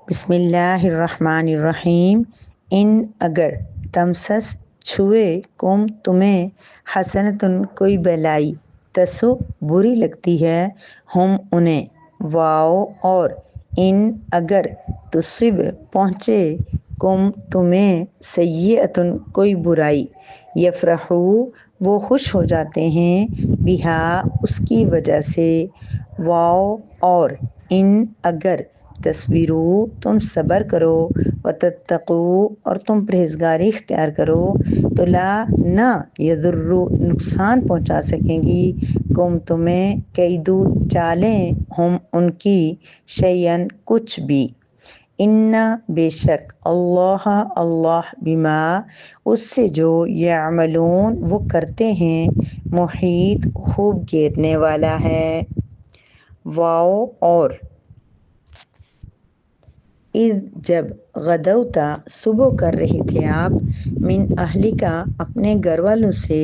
بسم اللہ الرحمن الرحیم۔ ان اگر تمسس چھوئے کم تمہیں حسنتن کوئی بلائی تسو بری لگتی ہے ہم انہیں واؤ اور ان اگر تصب پہنچے کم تمہیں سیئتن کوئی برائی یفرحو وہ خوش ہو جاتے ہیں بہا اس کی وجہ سے واؤ اور ان اگر تصویرو تم صبر کرو وتتقو اور تم پرہیزگاری اختیار کرو تو لا نہ یضرو نقصان پہنچا سکیں گی کم تمہیں کیدو چالیں ہم ان کی شیئن کچھ بھی ان بے شک اللہ بما اس سے جو یعملون وہ کرتے ہیں محیط خوب گھیرنے والا ہے۔ واؤ اور اذ جب غدوتا صبح کر رہے تھے آپ من اہلی کا اپنے گھر والوں سے،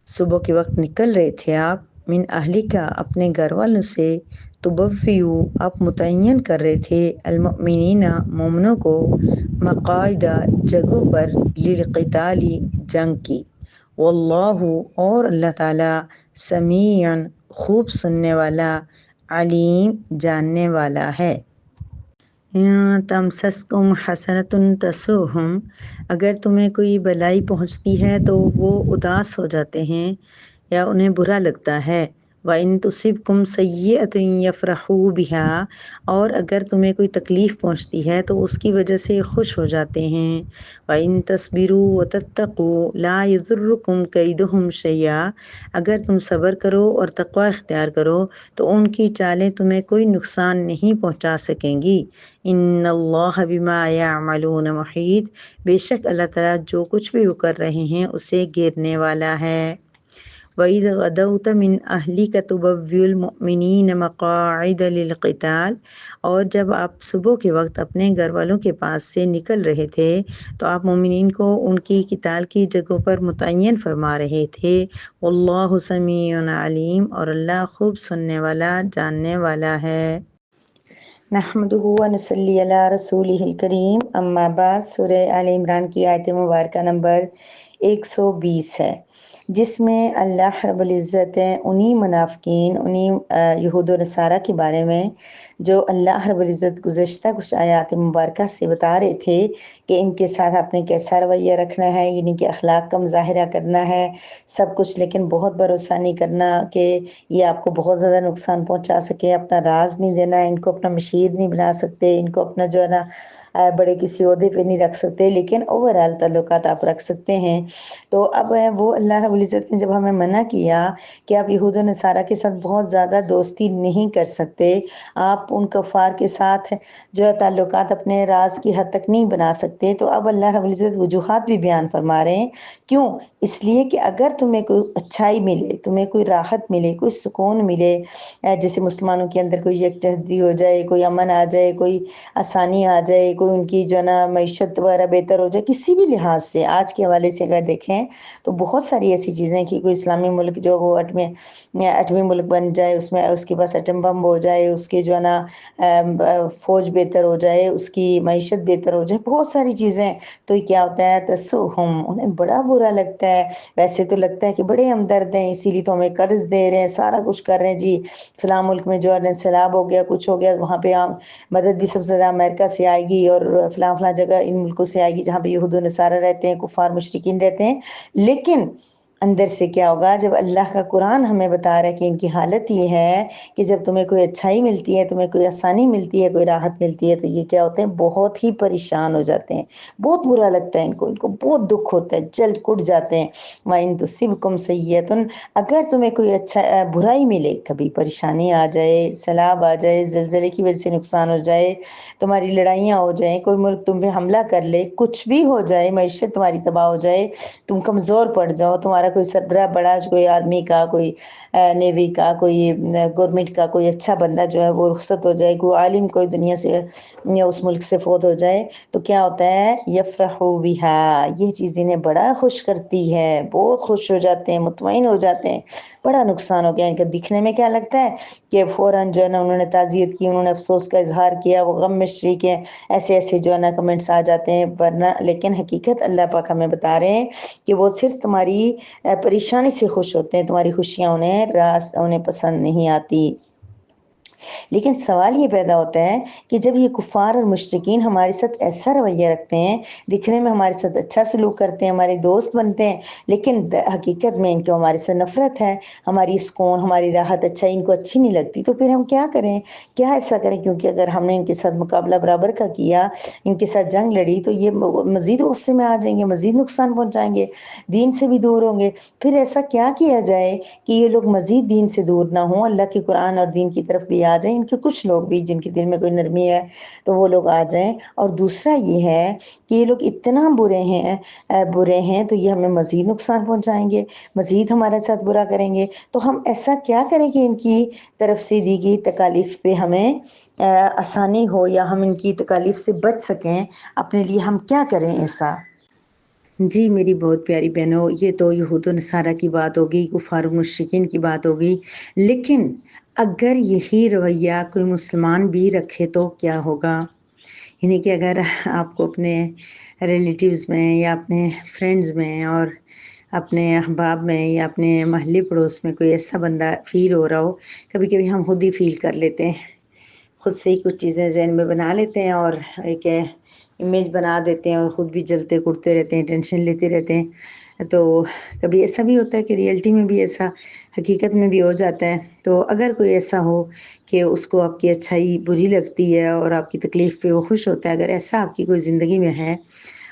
صبح کے وقت نکل رہے تھے آپ من اہلی کا اپنے گھر والوں سے، تبویو آپ متعین کر رہے تھے المؤمنین مومنوں کو مقاعدہ جگہوں پر للقتال جنگ کی، واللہ اور اللہ تعالی سمیع خوب سننے والا علیم جاننے والا ہے۔ تمسسکم حسنۃ تسؤہم اگر تمہیں کوئی بلائی پہنچتی ہے تو وہ اداس ہو جاتے ہیں یا انہیں برا لگتا ہے۔ وَإِن تُصِبْكُمْ سَيِّئَةٌ يَفْرَحُوا بِهَا اور اگر تمہیں کوئی تکلیف پہنچتی ہے تو اس کی وجہ سے خوش ہو جاتے ہیں۔ وَإِن تَصْبِرُوا وَتَتَّقُوا لَا يَضُرُّكُمْ كَيْدُهُمْ شَيْئًا اگر تم صبر کرو اور تقوی اختیار کرو تو ان کی چالیں تمہیں کوئی نقصان نہیں پہنچا سکیں گی۔ ان اللہ بما یعملون محیط بے شک اللہ تعالیٰ جو کچھ بھی وہ کر رہے ہیں اسے گھیرنے والا ہے۔ وَإِذْ غَدَوْتَ مِنْ أَهْلِكَ تُبَوِّئُ الْمُؤْمِنِينَ مَقَاعِدَ لِلْقِتَالِ اور جب آپ صبح کے وقت اپنے گھر والوں کے پاس سے نکل رہے تھے تو آپ مومنین کو ان کی قتال کی جگہوں پر متعین فرما رہے تھے۔ واللہ سمیع علیم اور اللہ خوب سننے والا جاننے والا ہے۔ نحمدہ ونصلی علی رسولہ الکریم اما بعد سورہ آل عمران کی آیت مبارکہ نمبر 120 ہے، جس میں اللہ رب العزت انہی منافقین انہی یہود و نصارہ کے بارے میں جو اللہ رب العزت گزشتہ کچھ آیات مبارکہ سے بتا رہے تھے کہ ان کے ساتھ آپ نے کیسا رویہ رکھنا ہے، یعنی کہ اخلاق کا مظاہرہ کرنا ہے سب کچھ، لیکن بہت بھروسہ نہیں کرنا کہ یہ آپ کو بہت زیادہ نقصان پہنچا سکے، اپنا راز نہیں دینا، ان کو اپنا مشیر نہیں بنا سکتے، ان کو اپنا جو ہے نا بڑے کسی عہدے پہ نہیں رکھ سکتے، لیکن اوورآل تعلقات آپ رکھ سکتے ہیں۔ تو اب وہ اللہ رب العزت نے جب ہمیں منع کیا کہ آپ یہود و نصارہ کے ساتھ بہت زیادہ دوستی نہیں کر سکتے، آپ ان کفار کے ساتھ جو ہے تعلقات اپنے راز کی حد تک نہیں بنا سکتے، تو اب اللہ رب العزت وجوہات بھی بیان فرما رہے ہیں۔ کیوں؟ اس لیے کہ اگر تمہیں کوئی اچھائی ملے، تمہیں کوئی راحت ملے، کوئی سکون ملے، جیسے مسلمانوں کے اندر کوئی یکجہتی ہو جائے، کوئی امن آ جائے، کوئی آسانی آ جائے، کوئی ان کی جو ہے نا معیشت وغیرہ بہتر ہو جائے، کسی بھی لحاظ سے آج کے حوالے سے اگر دیکھیں تو بہت ساری ایسی چیزیں کہ کوئی اسلامی ملک جو وہ اٹھویں ملک بن جائے، اس میں اس کے پاس ایٹم بم ہو جائے، اس کے جو ہے نا فوج بہتر ہو جائے، اس کی معیشت بہتر ہو جائے، بہت ساری چیزیں، تو یہ کیا ہوتا ہے تسؤہم انہیں بڑا برا لگتا ہے۔ ویسے تو لگتا ہے کہ بڑے ہمدرد ہیں، اسی لیے تو ہمیں قرض دے رہے ہیں، سارا کچھ کر رہے ہیں، جی فلاں ملک میں جو ہے سیلاب ہو گیا، کچھ ہو گیا، وہاں پہ مدد بھی سب سے زیادہ امریکہ سے آئے گی اور فلاں فلاں جگہ ان ملکوں سے آئے گی جہاں پہ یہود و نصارہ رہتے ہیں، کفار مشرکین رہتے ہیں۔ لیکن اندر سے کیا ہوگا جب اللہ کا قرآن ہمیں بتا رہا ہے کہ ان کی حالت یہ ہے کہ جب تمہیں کوئی اچھائی ملتی ہے، تمہیں کوئی آسانی ملتی ہے، کوئی راحت ملتی ہے، تو یہ کیا ہوتے ہیں بہت ہی پریشان ہو جاتے ہیں، بہت برا لگتا ہے ان کو بہت دکھ ہوتا ہے، جل کٹ جاتے ہیں۔ وَإِن تُصِبْكُمْ سَيِّئَةٌ اگر تمہیں کوئی اچھا برائی ملے، کبھی پریشانی آ جائے، سیلاب آ جائے، زلزلے کی وجہ سے نقصان ہو جائے، تمہاری لڑائیاں ہو جائیں، کوئی ملک تم پہ حملہ کر لے، کچھ بھی ہو جائے، معیشت تمہاری تباہ ہو جائے، تم کمزور پڑ جاؤ، تمہارا ہمارا کوئی سربراہ بڑا کوئی آرمی کا، کوئی نیوی کا، کوئی گورنمنٹ کا کوئی اچھا بندہ جو ہے وہ رخصت ہو جائے، کوئی عالم کوئی دنیا سے یا اس ملک سے فوت ہو جائے تو کیا ہوتا ہے، یفرحوا بہا، یہ چیز انہیں بڑا خوش کرتی ہے، بہت خوش ہو جاتے ہیں، مطمئن ہو جاتے ہیں، بڑا نقصان ہو گیا ان کا۔ دکھنے میں کیا لگتا ہے کہ فوراً جو ہے نا انہوں نے تعزیت کی، انہوں نے افسوس کا اظہار کیا، وہ غم میں شریک ہیں، ایسے ایسے جو ہے نا کمنٹس آ جاتے ہیں، ورنہ لیکن حقیقت اللہ پاک ہمیں بتا رہے ہیں کہ وہ صرف تمہاری پریشانی سے خوش ہوتے ہیں، تمہاری خوشیاں انہیں پسند نہیں آتی۔ لیکن سوال یہ پیدا ہوتا ہے کہ جب یہ کفار اور مشرکین ہمارے ساتھ ایسا رویہ رکھتے ہیں، دکھنے میں ہمارے ساتھ اچھا سلوک کرتے ہیں، ہمارے دوست بنتے ہیں، لیکن حقیقت میں ان کو ہمارے سے نفرت ہے، ہماری سکون، ہماری راحت اچھا ان کو اچھی نہیں لگتی، تو پھر ہم کیا کریں، کیا ایسا کریں؟ کیونکہ اگر ہم نے ان کے ساتھ مقابلہ برابر کا کیا، ان کے ساتھ جنگ لڑی، تو یہ مزید غصے میں آ جائیں گے، مزید نقصان پہنچائیں گے، دین سے بھی دور ہوں گے۔ پھر ایسا کیا کیا جائے کہ یہ لوگ مزید دین سے دور نہ ہوں، اللہ کے قرآن اور دین کی طرف بھی آ جائیں، ان کے کچھ لوگ بھی جن کے دل میں کوئی نرمی ہے تو وہ لوگ آ جائیں۔ اور دوسرا یہ ہے کہ یہ لوگ اتنا برے ہیں تو یہ ہمیں مزید نقصان پہنچائیں گے، مزید ہمارے ساتھ برا کریں گے، تو ہم ایسا کیا کریں کہ ان کی طرف سے دی گئی تکالیف پہ ہمیں آسانی ہو، یا ہم ان کی تکالیف سے بچ سکیں، اپنے لیے ہم کیا کریں ایسا؟ جی میری بہت پیاری بہنوں، یہ تو یہود و نصارہ کی بات ہوگی، کفار و مشرکین کی بات ہوگی، لیکن اگر یہی رویہ کوئی مسلمان بھی رکھے تو کیا ہوگا؟ یعنی کہ اگر آپ کو اپنے ریلیٹیوز میں یا اپنے فرینڈز میں اور اپنے احباب میں یا اپنے محلے پڑوس میں کوئی ایسا بندہ فیل ہو رہا ہو، کبھی کبھی ہم خود ہی فیل کر لیتے ہیں، خود سے ہی کچھ چیزیں ذہن میں بنا لیتے ہیں اور ایک امیج بنا دیتے ہیں اور خود بھی جلتے کڑتے رہتے ہیں، ٹینشن لیتے رہتے ہیں۔ تو کبھی ایسا بھی ہوتا ہے کہ ریئلٹی میں بھی ایسا حقیقت میں بھی ہو جاتا ہے۔ تو اگر کوئی ایسا ہو کہ اس کو آپ کی اچھائی بری لگتی ہے اور آپ کی تکلیف پہ وہ خوش ہوتا ہے، اگر ایسا آپ کی کوئی زندگی میں ہے،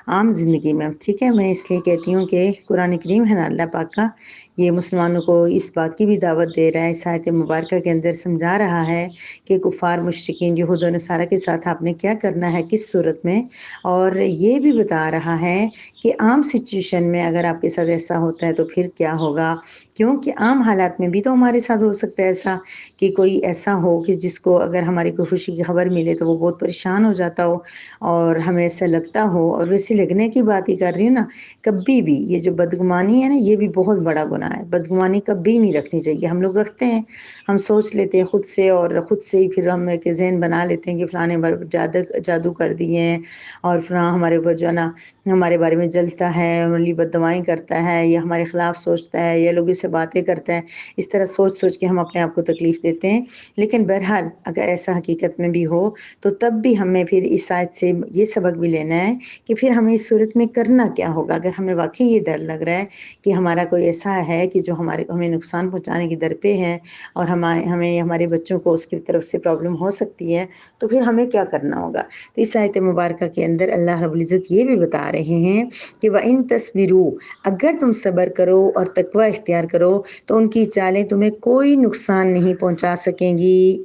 عام زندگی میں، ٹھیک ہے، میں اس لیے کہتی ہوں کہ قرآن کریم ہے نا اللہ پاک کا، یہ مسلمانوں کو اس بات کی بھی دعوت دے رہا ہے، اس آیت مبارکہ کے اندر سمجھا رہا ہے کہ کفار مشرکین یہود و نصارہ کے ساتھ آپ نے کیا کرنا ہے، کس صورت میں، اور یہ بھی بتا رہا ہے کہ عام سچویشن میں اگر آپ کے ساتھ ایسا ہوتا ہے تو پھر کیا ہوگا، کیونکہ عام حالات میں بھی تو ہمارے ساتھ ہو سکتا ہے ایسا کہ کوئی ایسا ہو کہ جس کو اگر ہماری کوئی خوشی کی خبر ملے تو وہ بہت پریشان ہو جاتا ہو اور ہمیں ایسا لگتا ہو، اور ویسے لگنے کی بات ہی کر رہی ہوں نا، کبھی بھی یہ جو بدگمانی ہے نا، یہ بھی بہت بڑا گناہ ہے، بدگمانی کبھی نہیں رکھنی چاہیے۔ ہم لوگ رکھتے ہیں، ہم سوچ لیتے ہیں خود سے، اور خود سے ہی پھر ہم ایک ذہن بنا لیتے ہیں کہ فلانے جادو کر دیے ہیں اور فلاں ہمارے اوپر جو ہے نا ہمارے بارے میں جلتا ہے، ہماری بد دعائیں کرتا ہے، یا ہمارے خلاف سوچتا ہے، یا لوگ اس سے باتیں کرتا ہے، اس طرح سوچ سوچ کے ہم اپنے آپ کو تکلیف دیتے ہیں۔ لیکن بہرحال اگر ایسا حقیقت میں بھی ہو تو تب بھی ہمیں پھر اس آیت سے یہ سبق بھی لینا ہے کہ پھر ہمیں اس صورت میں کرنا کیا ہوگا، اگر ہمیں واقعی یہ ڈر لگ رہا ہے کہ ہمارا کوئی ایسا ہے کہ جو ہمیں نقصان پہنچانے کی در پہ ہے اور ہمیں ہمارے بچوں کو اس کی طرف سے پرابلم ہو سکتی ہے، تو پھر ہمیں کیا کرنا ہوگا۔ تو اس آیت مبارکہ کے اندر اللہ رب العزت یہ بھی بتا رہے ہیں کہ وَإِن تَصْبِرُوا، اگر تم صبر کرو اور تقوی اختیار کرو تو ان کی چالیں تمہیں کوئی نقصان نہیں پہنچا سکیں گی۔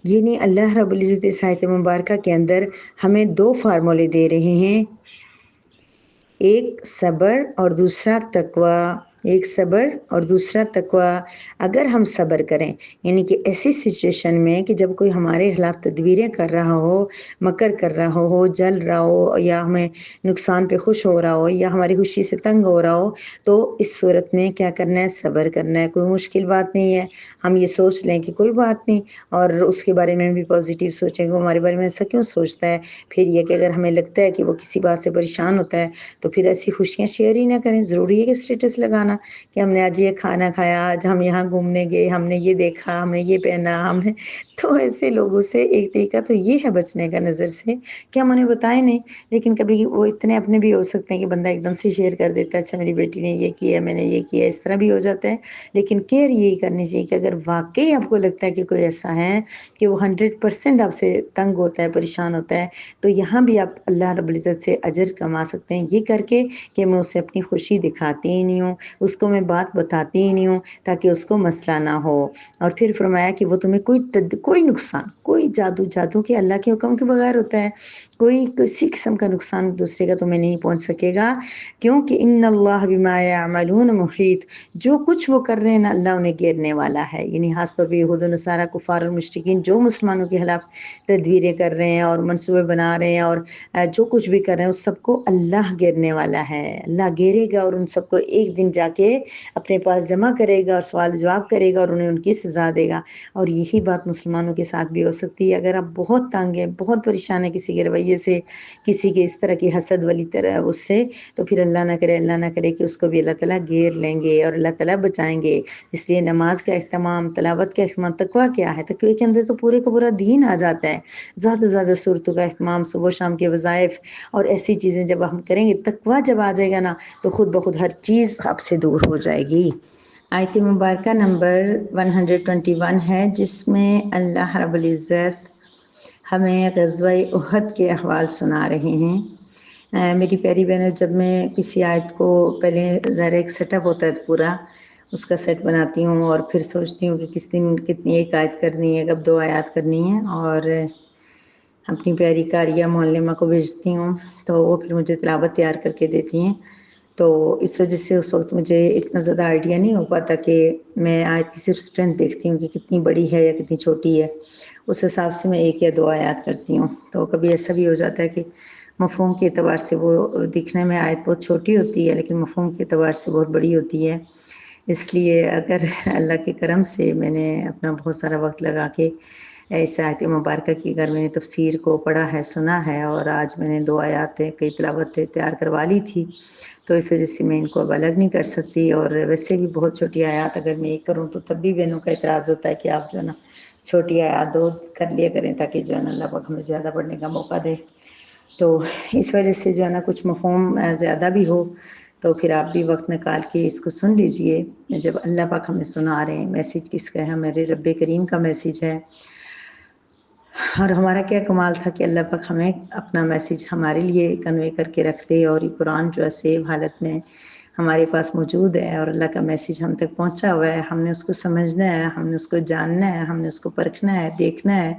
یعنی اللہ رب العزت اس آیت مبارکہ کے اندر ہمیں دو فارمولے دے رہے ہیں، ایک صبر اور دوسرا تقوی، ایک صبر اور دوسرا تقوی۔ اگر ہم صبر کریں، یعنی کہ ایسی سچویشن میں کہ جب کوئی ہمارے خلاف تدبیریں کر رہا ہو، مکر کر رہا ہو، جل رہا ہو، یا ہمیں نقصان پہ خوش ہو رہا ہو، یا ہماری خوشی سے تنگ ہو رہا ہو، تو اس صورت میں کیا کرنا ہے، صبر کرنا ہے۔ کوئی مشکل بات نہیں ہے، ہم یہ سوچ لیں کہ کوئی بات نہیں، اور اس کے بارے میں بھی پازیٹیو سوچیں کہ وہ ہمارے بارے میں ایسا کیوں سوچتا ہے۔ پھر یہ کہ اگر ہمیں لگتا ہے کہ وہ کسی بات سے پریشان ہوتا ہے تو پھر ایسی خوشیاں شیئر ہی نہ کریں۔ ضروری ہے کہ اسٹیٹس لگانا کہ ہم نے آج یہ کھانا کھایا، آج ہم یہاں گھومنے گئے، ہم نے یہ دیکھا، ہم نے یہ پہنا، ہم نے، تو ایسے لوگوں سے ایک طریقہ تو یہ ہے بچنے کا نظر سے کہ ہم انہیں بتائیں نہیں، لیکن کبھی وہ اتنے اپنے بھی ہو سکتے ہیں کہ بندہ ایک دم سے شیئر کر دیتا ہے، اچھا میری بیٹی نے یہ کیا، میں نے یہ کیا، اس طرح بھی ہو جاتا ہے۔ لیکن کیئر یہی کرنی چاہیے کہ اگر واقعی آپ کو لگتا ہے کہ کوئی ایسا ہے کہ وہ 100% آپ سے تنگ ہوتا ہے، پریشان ہوتا ہے، تو یہاں بھی آپ اللہ رب العزت سے اجر کما سکتے ہیں، یہ کر کے کہ میں اسے اپنی خوشی دکھاتی ہی نہیں ہوں، اس کو میں بات بتاتی ہی نہیں ہوں تاکہ اس کو مسئلہ نہ ہو۔ اور پھر فرمایا کہ وہ تمہیں کوئی نقصان، کوئی جادو کے اللہ کے حکم کے بغیر ہوتا ہے، کوئی کسی قسم کا نقصان دوسرے کا تمہیں نہیں پہنچ سکے گا، کیونکہ ان اللہ بما یعملون محیط، جو کچھ وہ کر رہے ہیں نا اللہ انہیں گھیرنے والا ہے۔ یعنی خاص طور پہ یہود و نصارہ کفار اور مشرکین جو مسلمانوں کے خلاف تدبیریں کر رہے ہیں اور منصوبے بنا رہے ہیں اور جو کچھ بھی کر رہے ہیں اس سب کو اللہ گھیرنے والا ہے، اللہ گھیرے گا اور ان سب کو ایک دن جا کے اپنے پاس جمع کرے گا اور سوال جواب کرے گا اور انہیں ان کی سزا دے گا۔ اور یہی بات مسلمانوں کے ساتھ بھی ہو سکتی ہے۔ اگر آپ بہت تنگ ہیں، بہت پریشان ہیں کسی کے رویے سے، کسی کے اس طرح کی حسد والی طرح اس سے، تو پھر اللہ نہ کرے کہ اس کو بھی اللہ تعالیٰ گھیر لیں گے اور اللہ تعالیٰ بچائیں گے۔ اس لیے نماز کا اہتمام، تلاوت کا اہتمام، تقویٰ کیا ہے؟ تقویٰ کے اندر تو پورے کا پورا دین آ جاتا ہے۔ زیادہ سے زیادہ صورتوں کا اہتمام، صبح شام کے وظائف اور ایسی چیزیں جب ہم کریں گے، تقویٰ جب آ جائے گا نا تو خود بخود ہر چیز آپ سے دور ہو جائے گی۔ آیت مبارکہ نمبر 121 ہے، جس میں اللہ رب العزت ہمیں غزوہ احد کے احوال سنا رہے ہیں۔ میری پیاری بہنوں، جب میں کسی آیت کو پہلے ذرا ایک سیٹ اپ ہوتا ہے پورا، اس کا سیٹ بناتی ہوں اور پھر سوچتی ہوں کہ کس دن کتنی ایک آیت کرنی ہے، کب 2 آیات کرنی ہے، اور اپنی پیاری قاریہ معلمہ کو بھیجتی ہوں تو وہ پھر مجھے تلاوت تیار کر کے دیتی ہیں۔ تو اس وجہ سے اس وقت مجھے اتنا زیادہ آئیڈیا نہیں ہو پاتا کہ میں آیت کی صرف اسٹرینتھ دیکھتی ہوں کہ کتنی بڑی ہے یا کتنی چھوٹی ہے، اس حساب سے میں 1 یا 2 آیات کرتی ہوں۔ تو کبھی ایسا بھی ہو جاتا ہے کہ مفہوم کے اعتبار سے وہ دکھنے میں آیت بہت چھوٹی ہوتی ہے لیکن مفہوم کے اعتبار سے بہت بڑی ہوتی ہے۔ اس لیے اگر اللہ کے کرم سے میں نے اپنا بہت سارا وقت لگا کے اس آیت مبارکہ کی اگر میں نے تفسیر کو پڑھا ہے، سنا ہے، اور آج میں نے 2 آیات کئی تلاوت تیار کروا لی تھی، تو اس وجہ سے میں ان کو اب الگ نہیں کر سکتی۔ اور ویسے بھی بہت چھوٹی آیات اگر میں ایک کروں تو تب بھی بہنوں کا اعتراض ہوتا ہے کہ آپ جو ہے نا چھوٹی آیات 2 کر لیا کریں تاکہ جو ہے نا اللہ پاک ہمیں زیادہ پڑھنے کا موقع دے۔ تو اس وجہ سے جو ہے نا کچھ مفہوم زیادہ بھی ہو تو پھر آپ بھی وقت نکال کے اس کو سن لیجئے۔ جب اللہ پاک ہمیں سنا رہے ہیں، میسیج کس کا ہے؟ ہمارے رب کریم کا میسیج ہے۔ اور ہمارا کیا کمال تھا کہ اللہ پاک ہمیں اپنا میسیج ہمارے لیے کنوے کر کے رکھ دے، اور یہ قرآن جو ہے سیو حالت میں ہمارے پاس موجود ہے اور اللہ کا میسیج ہم تک پہنچا ہوا ہے۔ ہم نے اس کو سمجھنا ہے، ہم نے اس کو جاننا ہے، ہم نے اس کو پرکھنا ہے، دیکھنا ہے۔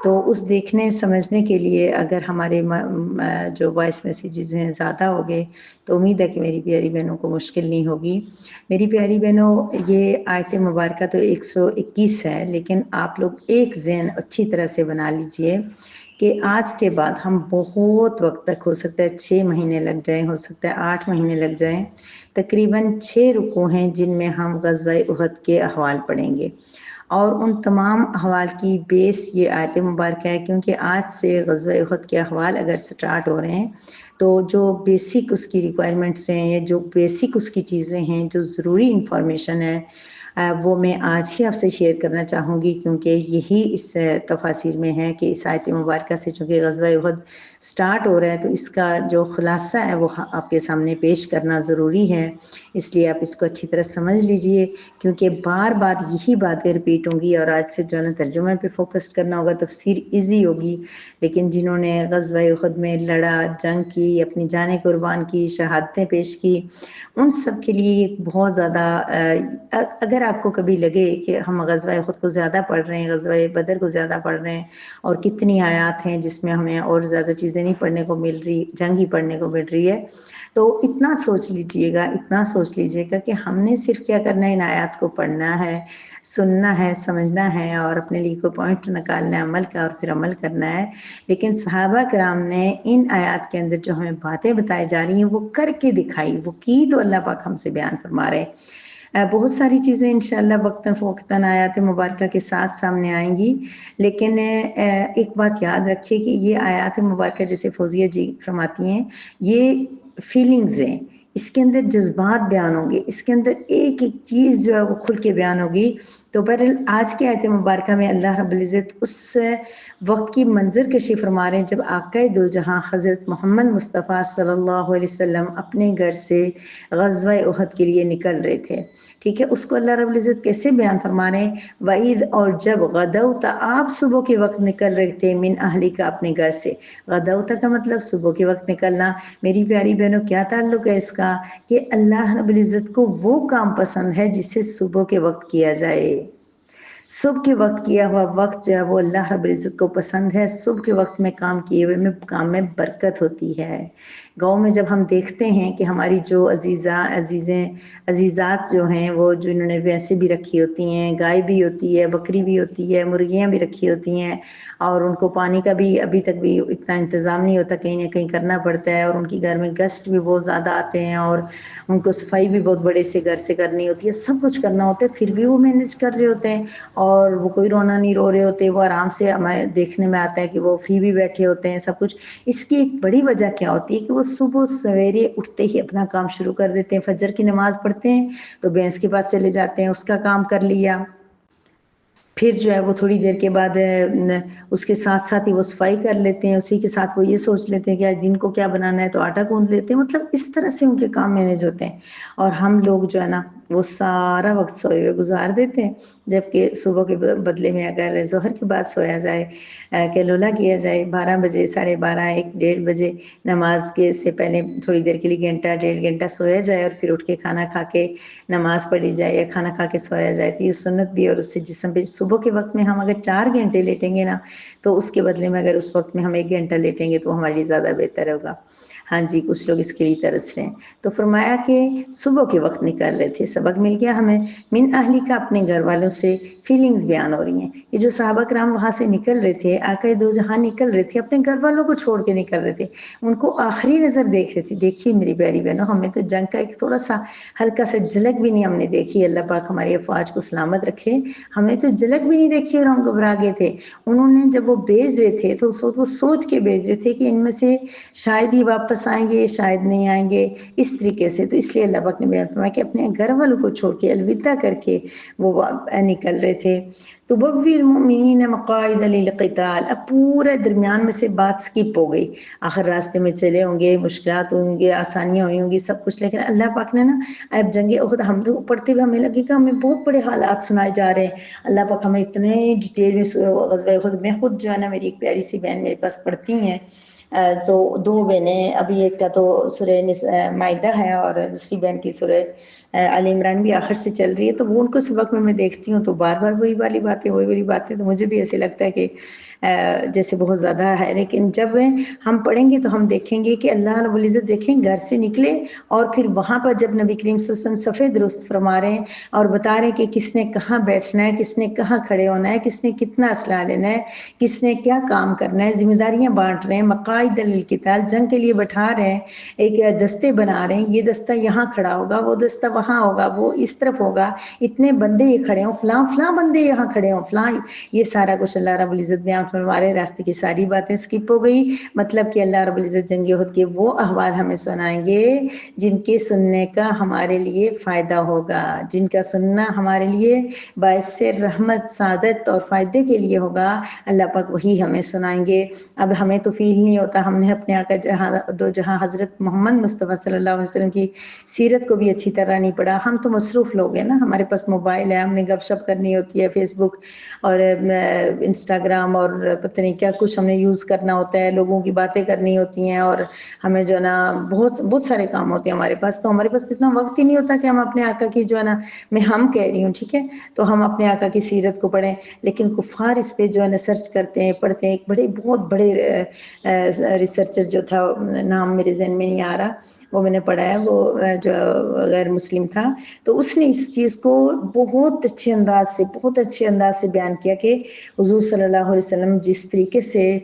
تو اس دیکھنے سمجھنے کے لیے اگر ہمارے جو وائس میسیجز ہیں زیادہ ہو گئے تو امید ہے کہ میری پیاری بہنوں کو مشکل نہیں ہوگی۔ میری پیاری بہنوں، یہ آیت مبارکہ تو 121 ہے، لیکن آپ لوگ ایک ذہن اچھی طرح سے بنا لیجئے کہ آج کے بعد ہم بہت وقت تک، ہو سکتا ہے 6 مہینے لگ جائیں، ہو سکتا ہے 8 مہینے لگ جائیں، تقریباً 6 رکوع ہیں جن میں ہم غزوہ احد کے احوال پڑھیں گے، اور ان تمام احوال کی بیس یہ آیت مبارکہ ہے، کیونکہ آج سے غزوہ احد کے احوال اگر سٹارٹ ہو رہے ہیں تو جو بیسک اس کی ریکوائرمنٹس ہیں، یا جو بیسک اس کی چیزیں ہیں، جو ضروری انفارمیشن ہے، وہ میں آج ہی آپ سے شیئر کرنا چاہوں گی، کیونکہ یہی اس تفاسیر میں ہے کہ اس آیت مبارکہ سے چونکہ غزوہ احد سٹارٹ ہو رہا ہے تو اس کا جو خلاصہ ہے وہ آپ کے سامنے پیش کرنا ضروری ہے۔ اس لیے آپ اس کو اچھی طرح سمجھ لیجئے، کیونکہ بار بار یہی باتیں ریپیٹ ہوں گی، اور آج سے جو ہے نا ترجمے پہ فوکس کرنا ہوگا، تفسیر ایزی ہوگی، لیکن جنہوں نے غزوہ احد میں لڑا، جنگ کی، اپنی جانیں قربان کی، شہادتیں پیش کی، ان سب کے لیے ایک بہت زیادہ اگر آپ کو کبھی لگے کہ ہم غزوہ احد کو زیادہ پڑھ رہے ہیں، غزوہ بدر کو زیادہ پڑھ رہے ہیں، اور کتنی آیات ہیں جس میں ہمیں اور زیادہ چیزیں نہیں پڑھنے کو مل رہی، جنگ ہی پڑھنے کو مل رہی ہے، تو اتنا سوچ لیجئے گا کہ ہم نے صرف کیا کرنا ہے، ان آیات کو پڑھنا ہے، سننا ہے، سمجھنا ہے، اور اپنے لیے کوئی پوائنٹ نکالنا ہے عمل کا، اور پھر عمل کرنا ہے۔ لیکن صحابہ کرام نے ان آیات کے اندر جو ہمیں باتیں بتائی جا رہی ہیں وہ کر کے دکھائی، وہ کی تو اللہ پاک ہم سے بیان فرما رہے ہیں۔ بہت ساری چیزیں انشاءاللہ وقتاً فوقتاً آیات مبارکہ کے ساتھ سامنے آئیں گی، لیکن ایک بات یاد رکھیے کہ یہ آیات مبارکہ جیسے فوزیہ جی فرماتی ہیں، یہ فیلنگز ہیں، اس کے اندر جذبات بیان ہوں گے، اس کے اندر ایک ایک چیز جو ہے وہ کھل کے بیان ہوگی، تو پر آج کی آیت مبارکہ میں اللہ رب العزت اس وقت کی منظر کشی فرما رہے ہیں جب آقا دو جہاں حضرت محمد مصطفیٰ صلی اللہ علیہ وسلم اپنے گھر سے غزوہ احد کے لیے نکل رہے تھے، ٹھیک ہے۔ اس کو اللہ رب العزت کیسے بیان فرما رہے ہیں، وعید اور جب غدوتا آپ صبح کے وقت نکل رہے تھے، من اہلی کا اپنے گھر سے، غدوتا کا مطلب صبح کے وقت نکلنا۔ میری پیاری بہنوں کیا تعلق ہے اس کا کہ اللہ رب العزت کو وہ کام پسند ہے جسے صبح کے وقت کیا جائے۔ صبح کے وقت کیا ہوا وقت جو ہے وہ اللہ رب العزت کو پسند ہے۔ صبح کے وقت میں کام کیے ہوئے میں کام میں برکت ہوتی ہے۔ گاؤں میں جب ہم دیکھتے ہیں کہ ہماری جو عزیزات جو ہیں وہ جنہوں نے بھینسیں بھی رکھی ہوتی ہیں، گائے بھی ہوتی ہے، بکری بھی ہوتی ہے، مرغیاں بھی رکھی ہوتی ہیں، اور ان کو پانی کا بھی ابھی تک بھی اتنا انتظام نہیں ہوتا، کہیں نہ کہیں کرنا پڑتا ہے، اور ان کی گھر میں گیسٹ بھی بہت زیادہ آتے ہیں اور ان کو صفائی بھی بہت بڑے سے گھر سے کرنی ہوتی ہے، سب کچھ کرنا ہوتا ہے، پھر بھی وہ مینج کر رہے ہوتے ہیں اور وہ کوئی رونا نہیں رو رہے ہوتے، وہ آرام سے ہمیں دیکھنے میں آتا ہے کہ وہ فری بھی بیٹھے ہوتے ہیں سب کچھ۔ اس کی ایک بڑی وجہ کیا ہوتی ہے کہ وہ صبح سویرے اٹھتے ہی اپنا کام شروع کر دیتے ہیں، فجر کی نماز پڑھتے ہیں تو بھینس کے پاس چلے جاتے ہیں، اس کا کام کر لیا، پھر جو ہے وہ تھوڑی دیر کے بعد اس کے ساتھ ساتھ ہی وہ صفائی کر لیتے ہیں، اسی کے ساتھ وہ یہ سوچ لیتے ہیں کہ آج دن کو کیا بنانا ہے تو آٹا گوندھ لیتے ہیں، مطلب اس طرح سے ان کے کام مینج ہوتے ہیں۔ اور ہم لوگ جو ہے نا وہ سارا وقت سوئے ہوئے گزار دیتے ہیں، جبکہ صبح کے بدلے میں اگر ظہر کے بعد سویا جائے، کیلولا کیا جائے، 12 بجے، 12:30، 1، 1:30 بجے نماز کے سے پہلے تھوڑی دیر کے لیے گھنٹہ 1.5 گھنٹہ سویا جائے اور پھر اٹھ کے کھانا کھا کے نماز پڑھی جائے یا کھانا کھا کے سویا جائے تو یہ سنت بھی، اور اس سے جسم پہ صبح کے وقت میں ہم اگر 4 گھنٹے لیٹیں گے نا تو اس کے بدلے میں اگر اس وقت میں ہم 1 گھنٹہ لیٹیں گے تو ہمارے لیے زیادہ بہتر ہوگا۔ ہاں جی، کچھ لوگ اس کے لیے ترس رہے ہیں۔ تو فرمایا کہ صبح کے وقت نکل رہے تھے، سبق مل گیا ہمیں، من اہلی کا اپنے گھر والوں سے، فیلنگز بیان ہو رہی ہیں۔ یہ جو صحابہ کرام وہاں سے نکل رہے تھے، آقا دو جہاں نکل رہے تھے، اپنے گھر والوں کو چھوڑ کے نکل رہے تھے، ان کو آخری نظر دیکھ رہے تھے۔ دیکھیے میری پیاری بہنوں، ہمیں تو جنگ کا ایک تھوڑا سا ہلکا سا جھلک بھی نہیں ہم نے دیکھی، اللہ پاک ہماری افواج کو سلامت رکھے، ہم نے تو جھلک بھی نہیں دیکھی اور ہم گھبرا گئے تھے۔ انہوں نے جب وہ بھیج رہے تھے تو اس وقت وہ سوچ کے بھیج رہے تھے کہ ان میں سے شاید ہی واپس آئیں گے، شاید نہیں آئیں گے، اس طریقے سے۔ تو اس لیے اللہ پاک نے بیان فرمایا کہ اپنے گھر والوں کو چھوڑ کے الوداع کر کے وہ نکل رہے تھے۔ تبوی المؤمنین مقاعد للقتال، اب پورے درمیان میں سے بات سکپ ہو گئی، آخر راستے میں چلے ہوں گے، مشکلات ہوں گے، آسانیاں ہوئی ہوں گی، سب کچھ، لیکن اللہ پاک نے نا اب جنگ احد ہم تو پڑھتے ہوئے ہمیں لگے کہ ہمیں بہت بڑے حالات سنائے جا رہے ہیں، اللہ پاک ہمیں اتنے ڈیٹیل میں غزوہ احد میں خود جو ہے نا میری ایک پیاری سی بہن میرے پاس پڑھتی ہیں، تو 2 بہنیں، ابھی ایک کا تو سورہ مائدہ ہے اور دوسری بہن کی سورہ آل عمران بھی آخر سے چل رہی ہے، تو وہ ان کو سبق میں دیکھتی ہوں تو بار بار وہی والی باتیں تو مجھے بھی ایسے لگتا ہے کہ جیسے بہت زیادہ ہے، لیکن جب ہم پڑھیں گے تو ہم دیکھیں گے کہ اللہ رب العزت دیکھیں گھر سے نکلے اور پھر وہاں پر جب نبی کریم صلی اللہ علیہ وسلم صفے درست فرما رہے ہیں اور بتا رہے ہیں کہ کس نے کہاں بیٹھنا ہے، کس نے کہاں کھڑے ہونا ہے، کس نے کتنا اسلحہ لینا ہے، کس نے کیا کام کرنا ہے، ذمہ داریاں بانٹ رہے ہیں، مقاعد للقتال، جنگ کے لیے بٹھا رہے ہیں، ایک دستے بنا رہے ہیں، یہ دستہ یہاں کھڑا ہوگا، وہ دستہ وہاں ہوگا، وہ اس طرف ہوگا، اتنے بندے یہ کھڑے ہوں، فلاں بندے یہاں کھڑے ہوں، فلاں، یہ سارا کچھ اللہ رب العزت بیان فرما رہے ہیں۔ راستے کی ساری باتیں سکپ ہو گئی، مطلب کہ اللہ رب العزت جنگ احد کے وہ احوال ہمیں سنائیں گے جن کے سننے کا ہمارے لیے فائدہ ہوگا، جن کا سننا ہمارے لیے باعث رحمت، سعادت اور فائدے کے لیے ہوگا، اللہ پاک وہی ہمیں سنائیں گے۔ اب ہمیں تو فیل نہیں ہوتا، ہم نے اپنے آقا دو جہاں حضرت محمد مصطفیٰ صلی اللہ علیہ وسلم کی سیرت کو بھی اچھی طرح نہیں پڑھا، ہم تو مصروف لوگ ہیں نا، ہمارے پاس موبائل ہے، ہم نے گپ شپ کرنی ہوتی ہے، فیس بک اور انسٹاگرام اور پتہ نہیں کیا کچھ ہم نے یوز کرنا ہوتا ہے، لوگوں کی باتیں کرنی ہوتی ہیں، اور ہمیں جو ہے نا بہت سارے کام ہوتے ہیں ہمارے پاس، تو ہمارے پاس اتنا وقت ہی نہیں ہوتا کہ ہم اپنے آقا کی جو ہے نا، میں ہم کہہ رہی ہوں ٹھیک ہے، تو ہم اپنے آقا کی سیرت کو پڑھیں، لیکن کفار اس پہ جو ہے نا سرچ کرتے ہیں، پڑھتے ہیں۔ ایک بہت بڑے ریسرچر جو تھا، نام میرے ذہن میں نہیں آ رہا، وہ میں نے پڑھا ہے، وہ جو غیر مسلم تھا، تو اس نے اس چیز کو بہت اچھے انداز سے بیان کیا کہ حضور صلی اللہ علیہ وسلم جس طریقے سے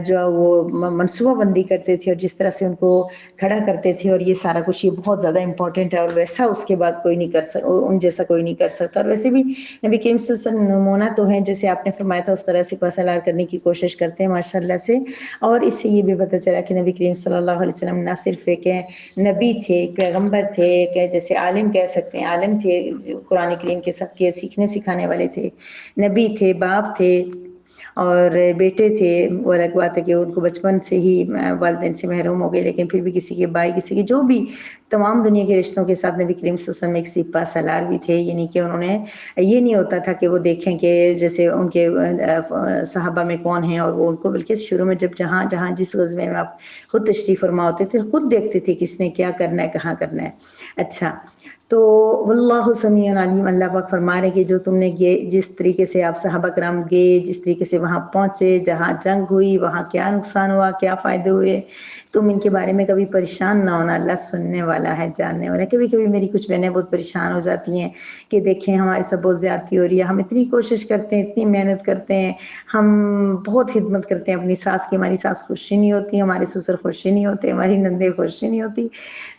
جو وہ منصوبہ بندی کرتے تھے اور جس طرح سے ان کو کھڑا کرتے تھے، اور یہ سارا کچھ یہ بہت زیادہ امپورٹنٹ ہے، اور ویسا اس کے بعد کوئی نہیں کر سکتا، ان جیسا کوئی نہیں کر سکتا، اور ویسے بھی نبی کریم صلی اللہ علیہ وسلم نمونہ تو ہیں، جیسے آپ نے فرمایا تھا اس طرح سے پاسلار کرنے کی کوشش کرتے ہیں ماشاءاللہ سے۔ اور اس سے یہ بھی پتہ چلا کہ نبی کریم صلی اللہ علیہ وسلم نہ صرف ایک نبی تھے، ایک پیغمبر تھے، کہ جیسے عالم کہہ سکتے ہیں، عالم تھے جو قرآن کریم کے سب کے سیکھنے سکھانے والے تھے، نبی تھے، باپ تھے اور بیٹے تھے. وہ الگ بات ہے کہ ان کو بچپن سے ہی والدین سے محروم ہو گئے، لیکن پھر بھی کسی کے بھائی، کسی کے جو بھی تمام دنیا کے رشتوں کے ساتھ نبی کریم صلی اللہ علیہ وسلم ایک سپہ سالار بھی تھے. یعنی کہ انہوں نے یہ نہیں ہوتا تھا کہ وہ دیکھیں کہ جیسے ان کے صحابہ میں کون ہیں اور وہ ان کو، بلکہ شروع میں جب جہاں جس غزوے میں آپ خود تشریف فرما ہوتے تھے، خود دیکھتے تھے کس نے کیا کرنا ہے، کہاں کرنا ہے. اچھا، تو واللہ سمیع علیم، اللہ پاک فرما رہے کہ جو تم نے جس طریقے سے آپ صحابہ کرام گئے، جس طریقے سے وہاں پہنچے، جہاں جنگ ہوئی، وہاں کیا نقصان ہوا، کیا فائدے ہوئے، تم ان کے بارے میں کبھی پریشان نہ ہونا. اللہ سننے والا ہے، جاننے والا ہے. کبھی کبھی میری کچھ بہنیں بہت پریشان ہو جاتی ہیں کہ دیکھیں ہمارے ساتھ بہت زیادتی ہو رہی ہے، ہم اتنی کوشش کرتے ہیں، اتنی محنت کرتے ہیں، ہم بہت خدمت کرتے ہیں اپنی ساس کی، ہماری ساس خوشی نہیں ہوتی، ہمارے سسر خوشی نہیں ہوتے، ہماری نندیں خوشی نہیں ہوتی.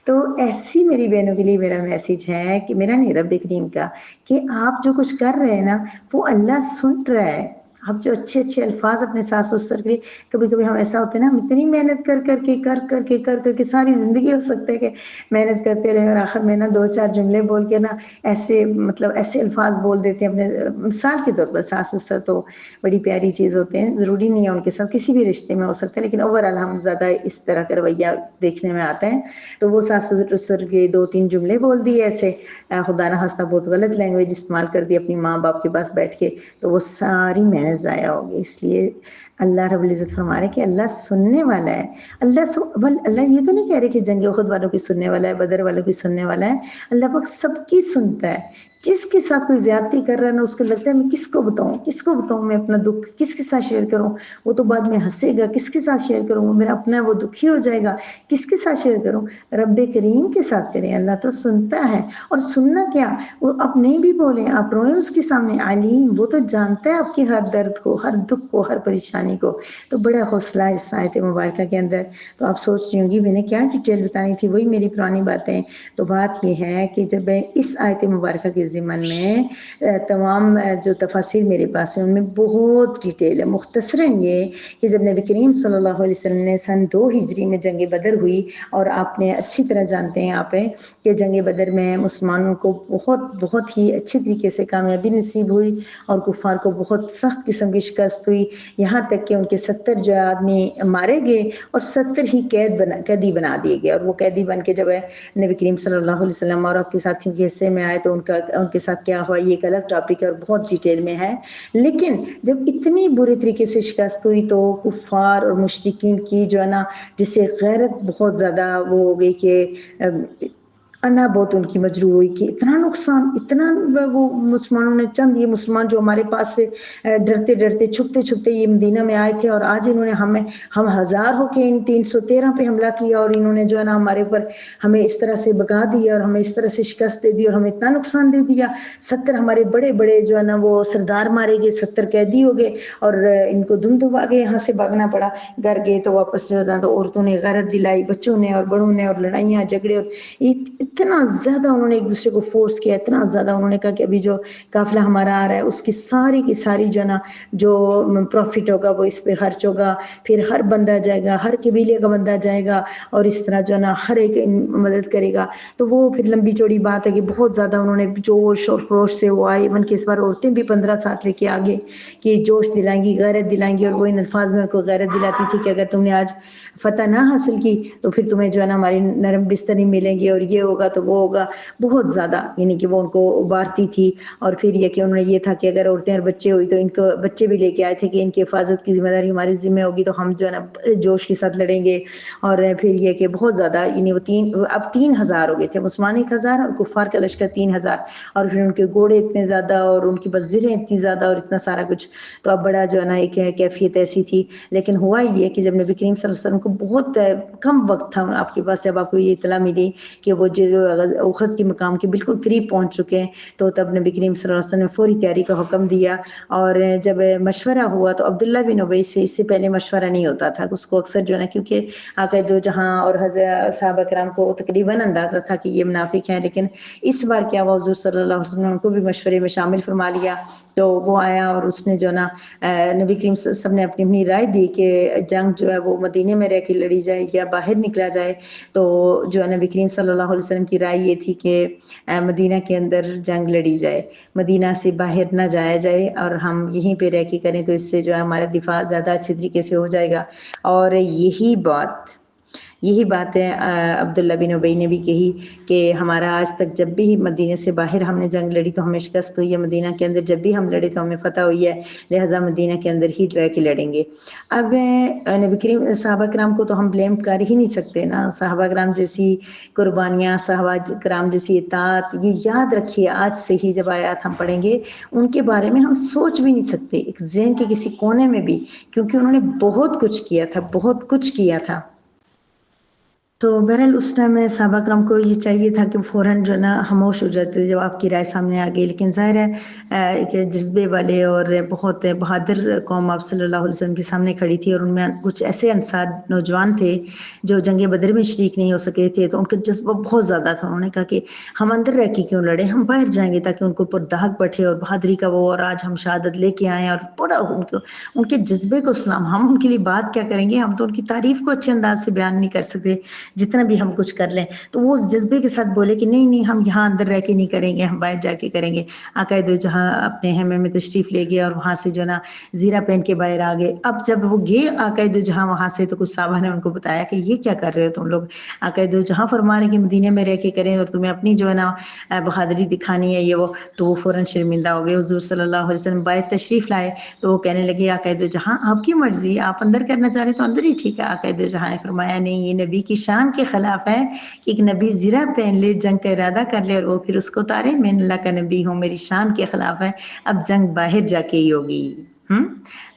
تو ایسی میری بہنوں کے لیے میرا میسیج ہے کہ میرا نہیں، رب کریم کا، کہ آپ جو کچھ کر رہے ہیں نا وہ اللہ سن رہا ہے. آپ جو اچھے اچھے الفاظ اپنے ساس سسر کے لیے، کبھی کبھی ہم ایسا ہوتے ہیں نا، ہم اتنی محنت کر کے ساری زندگی ہو سکتا ہے کہ محنت کرتے رہے اور آخر میں نا 2-4 جملے بول کے نا ایسے مطلب ایسے الفاظ بول دیتے ہیں اپنے. مثال کے طور پر ساس سسر تو بڑی پیاری چیز ہوتے ہیں، ضروری نہیں ہے ان کے ساتھ کسی بھی رشتے میں ہو سکتا ہے، لیکن اوورآل ہم زیادہ اس طرح کا رویہ دیکھنے میں آتا ہے. تو وہ ساس سسر کے 2-3 جملے بول دیے ایسے، خدا نہ خواستہ بہت غلط لینگویج استعمال کر دی اپنی ماں باپ کے پاس بیٹھ کے، تو وہ ساری محنت ضائع ہوگی. اس لیے اللہ رب العزت فرما رہے کہ اللہ سننے والا ہے. اللہ یہ تو نہیں کہہ رہے کہ جنگ احد والوں کی سننے والا ہے، بدر والوں کی سننے والا ہے. اللہ پاک سب کی سنتا ہے. جس کے ساتھ کوئی زیادتی کر رہا ہے نا، اس کو لگتا ہے میں کس کو بتاؤں میں اپنا دکھ کس کے ساتھ شیئر کروں، وہ تو بعد میں ہنسے گا، کس کے ساتھ شیئر کروں، وہ میرا اپنا وہ دکھی ہو جائے گا، کس کے ساتھ شیئر کروں. رب کریم کے ساتھ کریں، اللہ تو سنتا ہے. اور سننا کیا، وہ آپ نہیں بھی بولیں، آپ روئیں اس کے سامنے، علیم، وہ تو جانتا ہے آپ کے ہر درد کو، ہر دکھ کو، ہر پریشانی کو. تو بڑا حوصلہ ہے اس آیت مبارکہ کے اندر. تو آپ سوچ رہی ہوں گی میں نے کیا ڈیٹیل بتانی تھی، وہی میری پرانی باتیں. تو بات یہ ہے کہ جب اس آیت مبارکہ کے ضمن میں تمام جو تفاسیر میرے پاس ہیں ان میں بہت ڈیٹیل ہے. مختصراً یہ کہ جب نبی کریم صلی اللہ علیہ وسلم نے سن 2 ہجری میں جنگ بدر ہوئی، اور آپ نے اچھی طرح جانتے ہیں آپ کہ جنگ بدر میں مسلمانوں کو بہت ہی اچھی طریقے سے کامیابی نصیب ہوئی، اور کفار کو بہت سخت قسم کی شکست ہوئی. یہاں تک کہ ان کے 70 جو آدمی مارے گئے اور 70 ہی قیدی بنا دیے گئے. اور وہ قیدی بن کے جب نبی کریم صلی اللہ علیہ وسلم اور آپ کے ساتھیوں کے حصے میں آئے تو ان کے ساتھ کیا ہوا یہ ایک الگ ٹاپک ہے اور بہت ڈیٹیل میں ہے. لیکن جب اتنی بری طریقے سے شکست ہوئی تو کفار اور مشرکین کی جو ہے نا، جس سے غیرت بہت زیادہ وہ ہو گئی کہ انا بہت ان کی مجروح ہوئی کہ اتنا نقصان، اتنا وہ مسلمانوں نے، چند یہ مسلمان جو ہمارے پاس سے ڈرتے چھپتے یہ مدینہ میں آئے تھے، اور آج انہوں نے ہم 1000 ہو کے ان 313 پہ حملہ کیا، اور انہوں نے جو ہے نا ہمارے اوپر ہمیں اس طرح سے بگا دیا اور ہمیں اس طرح سے شکست دے دی اور ہمیں اتنا نقصان دے دیا. 70 ہمارے بڑے جو ہے نا وہ سردار مارے گئے، 70 قیدی ہو گئے، اور ان کو دم آگے یہاں سے بھاگنا پڑا. گھر گئے تو واپس جو ہے نا تو عورتوں نے غیرت دلائی، بچوں نے اور بڑوں نے، اور لڑائیاں جھگڑے، اور اتنا زیادہ انہوں نے ایک دوسرے کو فورس کیا، اتنا زیادہ انہوں نے کہا کہ ابھی جو قافلہ ہمارا آ رہا ہے اس کی ساری کی ساری جو ہے نا جو پروفٹ ہوگا وہ اس پہ خرچ ہوگا. پھر ہر بندہ جائے گا، ہر قبیلے کا بندہ جائے گا، اور اس طرح جو ہے نا ہر ایک مدد کرے گا. تو وہ پھر لمبی چوڑی بات ہے کہ بہت زیادہ انہوں نے جوش اور خروش سے وہ آئے. ایون کہ اس بار عورتیں بھی 15 ساتھ لے کے آگے کہ جوش دلائیں گی، غیرت دلائیں گی، اور وہ ان الفاظ میں ان کو غیرت دلاتی تھی کہ اگر تم نے آج فتح نہ حاصل کی تو پھر تمہیں جو ہے نا ہماری نرم بستر ملیں گے، اور یہ ہوگا تو وہ ہوگا. بہت زیادہ یعنی کہ وہ ان کو ابارتی تھی. اور پھر یہ کہ انہوں نے یہ تھا کہ اگر عورتیں اور بچے ہوئی تو ان کو بچے بھی لے کے آئے تھے کہ ان کی حفاظت کی ذمہ داری ہماری ذمہ ہوگی، تو ہم جو ہے نا بڑے جوش کے ساتھ لڑیں گے. اور پھر یہ کہ بہت زیادہ یعنی وہ 3000 ہو گئے تھے، مسلمان 1000 اور کفار کا لشکر 3000، اور پھر ان کے گھوڑے اتنے زیادہ اور ان کی بزریں اتنی زیادہ اور اتنا سارا کچھ. تو اب بڑا جو ہے نا ایک کیفیت ایسی تھی. لیکن ہوا یہ کہ جب نبی کریم صلی اللہ علیہ وسلم کو بہت کم وقت تھا آپ کے پاس، جب آپ کو یہ اطلاع ملی کہ وہ جو احد کے مقام کے بالکل قریب پہنچ چکے ہیں، تو تب نبی کریم صلی اللہ علیہ وسلم نے فوری تیاری کا حکم دیا، اور جب مشورہ ہوا تو عبداللہ بن ابی سے اس سے پہلے مشورہ نہیں ہوتا تھا، اس کو اکثر جو ہے نا، کیونکہ آقا دو جہاں اور حضرت صحابہ کرام کو تقریباً اندازہ تھا کہ یہ منافق ہیں، لیکن اس بار کیا ہوا، حضور صلی اللہ علیہ وسلم نے ان کو بھی مشورے میں شامل فرما لیا، تو وہ آیا اور اس نے جو نا نبی کریم صلی اللہ علیہ وسلم نے اپنی رائے دی کہ جنگ جو ہے وہ مدینے میں رہ کے لڑی جائے یا باہر نکلا جائے، تو جو ہے نبی کریم صلی اللہ علیہ وسلم کی رائے یہ تھی کہ مدینہ کے اندر جنگ لڑی جائے، مدینہ سے باہر نہ جایا جائے، اور ہم یہیں پہ رہ کے کریں تو اس سے جو ہے ہمارا دفاع زیادہ اچھے طریقے سے ہو جائے گا، اور یہی بات ہے عبداللہ بن ابی نے بھی کہی کہ ہمارا آج تک جب بھی مدینے سے باہر ہم نے جنگ لڑی تو ہمیں شکست ہوئی ہے، مدینہ کے اندر جب بھی ہم لڑے تو ہمیں فتح ہوئی ہے، لہٰذا مدینہ کے اندر ہی رہ کے لڑیں گے۔ اب نبی کریم صحابہ کرام کو تو ہم بلیم کر ہی نہیں سکتے نا، صحابہ کرام جیسی قربانیاں، صحابہ کرام جیسی اطاعت، یہ یاد رکھیے آج سے ہی جب آیات ہم پڑھیں گے ان کے بارے میں ہم سوچ بھی نہیں سکتے ایک ذہن کے کسی کونے میں بھی، کیونکہ انہوں نے بہت کچھ کیا تھا۔ تو بہرحال اس ٹائم میں صحابہ کرام کو یہ چاہیے تھا کہ فوراً جو ہے نا خاموش ہو جاتے جب آپ کی رائے سامنے آ گئی، لیکن ظاہر ہے ایک جذبے والے اور بہت بہادر قوم آپ صلی اللہ علیہ وسلم کے سامنے کھڑی تھی، اور ان میں کچھ ایسے انصار نوجوان تھے جو جنگ بدر میں شریک نہیں ہو سکے تھے، تو ان کا جذبہ بہت زیادہ تھا، انہوں نے کہا کہ ہم اندر رہ کے کیوں لڑیں، ہم باہر جائیں گے تاکہ ان کو اوپر داغ بیٹھے اور بہادری کا وہ، اور آج ہم شہادت لے کے آئیں، اور پورا ان کے جذبے کو سلام۔ ہم ان کے لیے بات کیا کریں گے، ہم تو ان کی تعریف کو اچھے انداز سے بیان نہیں کر سکتے جتنا بھی ہم کچھ کر لیں، تو وہ اس جذبے کے ساتھ بولے کہ نہیں ہم یہاں اندر رہ کے نہیں کریں گے، ہم باہر جا کے کریں گے۔ آقا دو جہاں اپنے خیمے میں تشریف لے گئے اور وہاں سے جو نا زیرہ پہن کے باہر آ گئے۔ اب جب وہ گئے آقا دو جہاں وہاں سے، تو کچھ صحابہ نے ان کو بتایا کہ یہ کیا کر رہے ہو تم لوگ، آقا دو جہاں فرما رہے کہ مدینے میں رہ کے کریں اور تمہیں اپنی جو ہے نا بہادری دکھانی ہے، یہ وہ، تو وہ فوراً شرمندہ ہو گئے۔ حضور صلی اللہ علیہ وسلم باہر تشریف لائے تو وہ کہنے لگے آقا دو جہاں آپ کی مرضی، آپ اندر کرنا چاہ رہے تو اندر ہی ٹھیک ہے۔ آقا دو جہاں نے فرمایا نہیں، یہ نبی کی شان کے خلاف ہے کہ ایک نبی زرہ پہن لے، جنگ کا ارادہ کر لے اور وہ پھر اس کو اتارے، میں اللہ کا نبی ہوں، میری شان کے خلاف ہے، اب جنگ باہر جا کے ہی ہوگی۔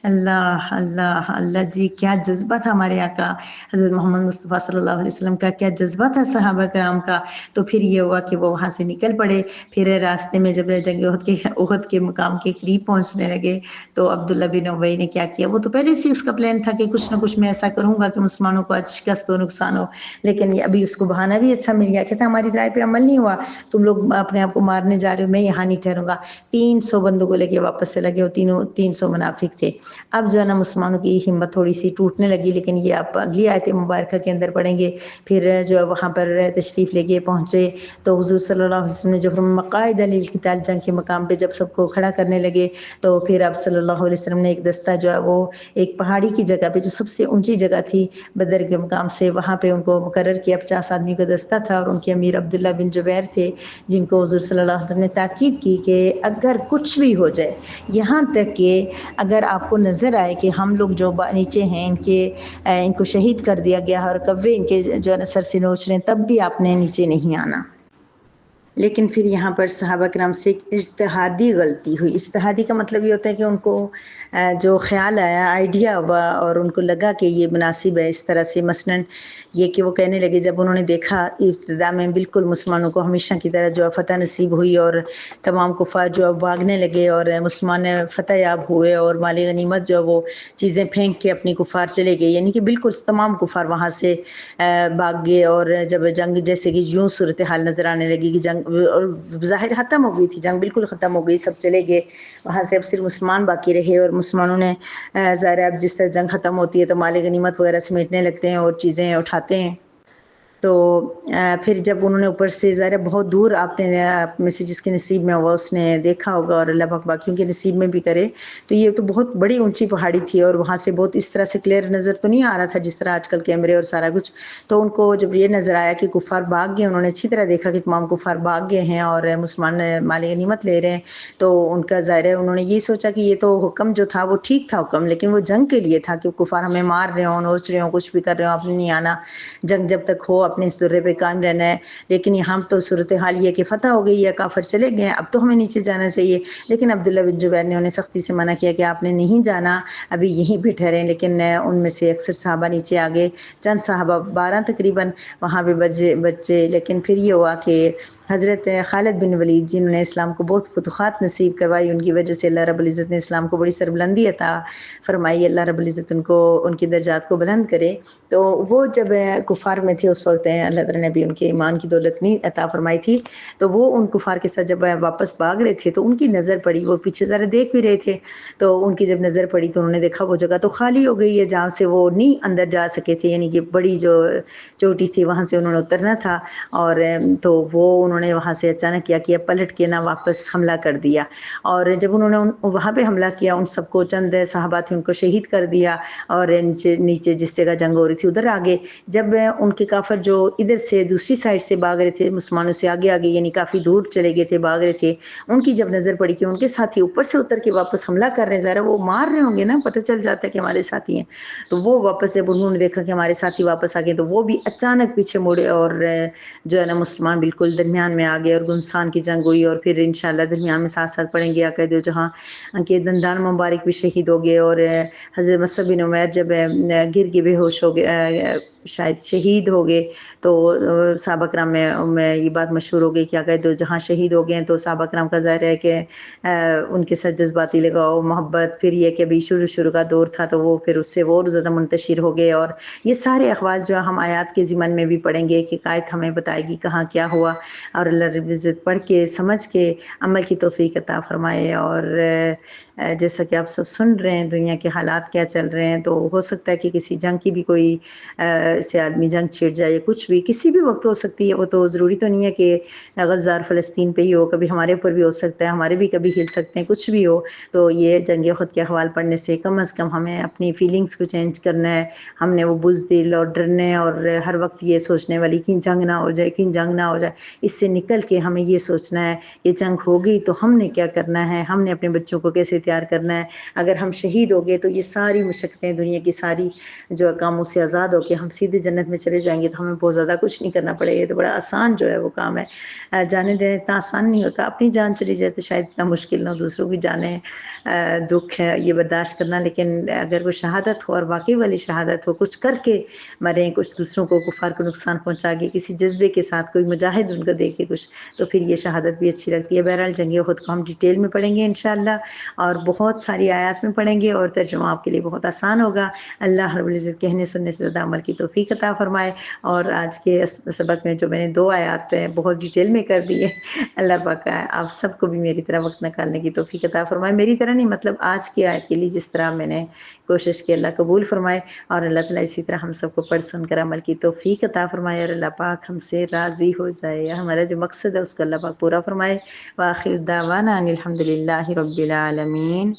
اللہ اللہ اللہ جی، کیا جذبہ تھا ہمارے آقا حضرت محمد مصطفیٰ صلی اللہ علیہ وسلم کا، کیا جذبہ تھا صحابہ کرام کا۔ تو پھر یہ ہوا کہ وہ وہاں سے نکل پڑے، پھر راستے میں جب جنگ احد کے مقام کے قریب پہنچنے لگے تو عبداللہ بن ابی نے کیا کیا، وہ تو پہلے سے اس کا پلان تھا کہ کچھ نہ کچھ میں ایسا کروں گا کہ مسلمانوں کو شکست ہو، نقصان ہو، لیکن ابھی اس کو بہانہ بھی اچھا مل گیا، کہتا ہماری رائے پہ عمل نہیں ہوا، تم لوگ اپنے آپ کو مارنے جا رہے ہو، میں یہاں نہیں ٹھہروں گا۔ 300 بندوں کو لے کے واپس چلا گیا، 300 منافق تھے۔ اب جو ہے نا مسلمانوں کی ہمت تھوڑی سی ٹوٹنے لگی، لیکن یہ آپ اگلی آیت مبارکہ کے اندر پڑھیں گے۔ پھر جو وہاں پر تشریف لے کے پہنچے تو حضور صلی اللہ علیہ وسلم نے جو مقاعد للقتال، جنگ کے مقام پہ جب سب کو کھڑا کرنے لگے تو پھر آپ صلی اللہ علیہ وسلم نے ایک دستہ جو ہے وہ ایک پہاڑی کی جگہ پہ، جو سب سے اونچی جگہ تھی بدر کے مقام سے، وہاں پہ ان کو مقرر کیا، 50 آدمی کا دستہ تھا، اور ان کے امیر عبداللہ بن جبیر تھے، جن کو حضور صلی اللہ علیہ وسلم نے تاکید کی کہ اگر کچھ بھی ہو جائے، یہاں تک کہ اگر آپ کو نظر آئے کہ ہم لوگ جو نیچے ہیں ان کو شہید کر دیا گیا اور کبے ان کے جو ہے نا سر سے نوچ رہے ہیں، تب بھی آپ نے نیچے نہیں آنا۔ لیکن پھر یہاں پر صحابہ کرام سے ایک اجتہادی غلطی ہوئی۔ اجتہادی کا مطلب یہ ہوتا ہے کہ ان کو جو خیال آیا، آئیڈیا ہوا، اور ان کو لگا کہ یہ مناسب ہے اس طرح سے، مثلاً یہ کہ وہ کہنے لگے، جب انہوں نے دیکھا ابتدا میں بالکل مسلمانوں کو ہمیشہ کی طرح جو فتح نصیب ہوئی اور تمام کفار جو بھاگنے لگے اور مسلمان فتح یاب ہوئے اور مال غنیمت جو وہ چیزیں پھینک کے اپنی کفار چلے گئے، یعنی کہ بالکل تمام کفار وہاں سے بھاگ گئے، اور جب جنگ جیسے کہ یوں صورتحال نظر آنے لگی کہ جنگ اور ظاہر ختم ہو گئی تھی، جنگ بالکل ختم ہو گئی، سب چلے گئے وہاں سے، اب صرف مسلمان باقی رہے، اور مسلمانوں نے ظاہر اب جس طرح جنگ ختم ہوتی ہے تو مال غنیمت وغیرہ سمیٹنے لگتے ہیں اور چیزیں اٹھاتے ہیں۔ تو پھر جب انہوں نے اوپر سے ظاہر بہت دور آپ نے میں سے جس کے نصیب میں ہوا اس نے دیکھا ہوگا، اور اللہ پاک باقیوں کے نصیب میں بھی کرے، تو یہ تو بہت بڑی اونچی پہاڑی تھی، اور وہاں سے بہت اس طرح سے کلیئر نظر تو نہیں آ رہا تھا جس طرح آج کل کیمرے اور سارا کچھ۔ تو ان کو جب یہ نظر آیا کہ کفار بھاگ گئے، انہوں نے اچھی طرح دیکھا کہ تمام کفار بھاگ گئے ہیں اور مسلمان مال غنیمت لے رہے ہیں، تو ان کا ظاہر ہے انہوں نے یہ سوچا کہ یہ تو حکم جو تھا وہ ٹھیک تھا حکم، لیکن وہ جنگ کے لیے تھا کہ کفار ہمیں مار رہے ہوں، نوچ رہے ہوں، کچھ بھی کر رہے ہوں، آپ نے نہیں آنا، جنگ جب تک ہو اپنے اس درے پہ قائم رہنا ہے، لیکن یہاں تو صورتحال یہ ہے کہ فتح ہو گئی ہے، کافر چلے گئے ہیں، اب تو ہمیں نیچے جانا چاہیے۔ لیکن عبداللہ بن زبیر نے انہیں سختی سے منع کیا کہ آپ نے نہیں جانا، ابھی یہیں پہ ٹھہریں۔ لیکن ان میں سے اکثر صحابہ نیچے آ گئے، چند صحابہ 12 تقریباً وہاں پہ بچے۔ لیکن پھر یہ ہوا کہ حضرت خالد بن ولید جنہوں نے اسلام کو بہت فتوحات نصیب کروائی، ان کی وجہ سے اللہ رب العزت نے اسلام کو بڑی سربلندی عطا فرمائی، اللہ رب العزت ان کی درجات کو بلند کرے۔ تو وہ جب کفار میں تھے اس وقت اللہ تعالیٰ نے بھی ان کے ایمان کی دولت نہیں عطا فرمائی تھی، تو وہ ان کفار کے ساتھ جب واپس بھاگ رہے تھے تو ان کی نظر پڑی، وہ پیچھے ذرا دیکھ بھی رہے تھے، تو ان کی جب نظر پڑی تو انہوں نے دیکھا وہ جگہ تو خالی ہو گئی ہے جہاں سے وہ نہیں اندر جا سکے تھے، یعنی کہ بڑی جو چوٹی تھی وہاں سے انہوں نے اترنا تھا، اور تو وہ انہوں نے وہاں سے اچانک کیا پلٹ کے نہ واپس حملہ کر دیا، اور جب انہوں نے وہاں پہ حملہ کیا ان سب کو، چند صحابہ تھے ان کو شہید کر دیا، اور نیچے جس جگہ جنگ ہو رہی تھی ادھر آگے جب ان کے کافر جو ادھر سے دوسری سائڈ سے بھاگ رہے تھے مسلمانوں سے آگے یعنی کافی دور چلے گئے تھے، بھاگ رہے تھے، ان کی جب نظر پڑی کہ ان کے ساتھی اوپر سے اتر کے واپس حملہ کر رہے ہیں، ظاہر وہ مار رہے ہوں گے نا، پتہ چل جاتا ہے کہ ہمارے ساتھی ہیں، تو وہ واپس جب انہوں نے دیکھا کہ ہمارے ساتھی واپس آ گئے تو وہ بھی اچانک پیچھے مڑے، اور جو ہے نا مسلمان بالکل درمیان میں آ گئے، اور گمسان کی جنگ ہوئی، اور پھر انشاءاللہ درمیان میں ساتھ ساتھ پڑھیں گے عقید جہاں کے دندان مبارک بھی شہید ہو گئے، اور حضرت مصعب بن عمیر جب گر کے بے ہوش ہو گئے، شاید شہید ہو گئے، تو صحابہ کرام میں یہ بات مشہور ہو گئی کہ عقید جہاں شہید ہو گئے ہیں، تو صحابہ کرام کا ظاہر ہے کہ ان کے ساتھ جذباتی لگاؤ محبت، پھر یہ کہ ابھی شروع کا دور تھا تو وہ پھر اس سے اور زیادہ منتشر ہو گئے، اور یہ سارے احوال جو ہم آیات کے ضمن میں بھی پڑھیں گے کہ آیت ہمیں بتائے گی کہاں کیا ہوا، اور اللہ رب العزت پڑھ کے سمجھ کے عمل کی توفیق عطا فرمائے۔ اور جیسا کہ آپ سب سن رہے ہیں دنیا کے حالات کیا چل رہے ہیں، تو ہو سکتا ہے کہ کسی جنگ کی بھی کوئی سے آدمی جنگ چھڑ جائے، کچھ بھی کسی بھی وقت ہو سکتی ہے، وہ تو ضروری تو نہیں ہے کہ غزہ اور فلسطین پہ ہی ہو، کبھی ہمارے اوپر بھی ہو سکتا ہے، ہمارے بھی کبھی ہل سکتے ہیں، کچھ بھی ہو، تو یہ جنگ خود کے احوال پڑھنے سے کم از کم ہمیں اپنی فیلنگز کو چینج کرنا ہے، ہم نے وہ بزدل اور ڈرنے اور ہر وقت یہ سوچنے والی کہ جنگ نہ ہو جائے، اس سے نکل کے ہمیں یہ سوچنا ہے یہ جنگ ہوگی تو ہم نے کیا کرنا ہے، ہم نے اپنے بچوں کو کیسے تیار کرنا ہے، اگر ہم شہید ہو گئے تو یہ ساری مشقتیں دنیا کی ساری جو کاموں سے آزاد ہو کے ہم سیدھے جنت میں چلے جائیں گے، تو ہمیں بہت زیادہ کچھ نہیں کرنا پڑے گا، یہ تو بڑا آسان جو ہے وہ کام ہے، جانے دینے اتنا آسان نہیں ہوتا، اپنی جان چلی جائے تو شاید اتنا مشکل نہ ہو، دوسروں کی جانیں دکھ ہے یہ برداشت کرنا، لیکن اگر وہ شہادت ہو اور واقعی والی شہادت ہو، کچھ کر کے مریں، کچھ دوسروں کو کفار کو نقصان پہنچا کے کسی جذبے کے ساتھ کوئی مجاہد ان کو دے کے کچھ، تو پھر یہ شہادت بھی اچھی لگتی ہے۔ بہرحال جنگ احد کو ہم ڈیٹیل میں پڑھیں گے انشاءاللہ، اور بہت ساری آیات میں پڑھیں گے، اور ترجمہ آپ کے لیے بہت آسان ہوگا۔ اللہ رب العزت کہنے سننے سے زیادہ عمل کی توفیق عطا فرمائے۔ اور آج کے سبق میں جو میں نے 2 آیات بہت ڈیٹیل میں کر دی ہے، اللہ پاک آپ سب کو بھی میری طرح وقت نکالنے کی توفیق عطا فرمائے، میری طرح نہیں مطلب آج کی آیت کے لیے جس طرح میں نے کوشش کی، اللہ قبول فرمائے، اور اللہ تعالیٰ اسی طرح ہم سب کو پڑھ سن کر عمل کی توفیق عطا فرمائے، اور اللہ پاک ہم سے راضی ہو جائے، ہمارا جو مقصد ہے اس کو اللہ پاک پورا فرمائے۔ وآخر دعوانا ان الحمد للہ رب العالمین۔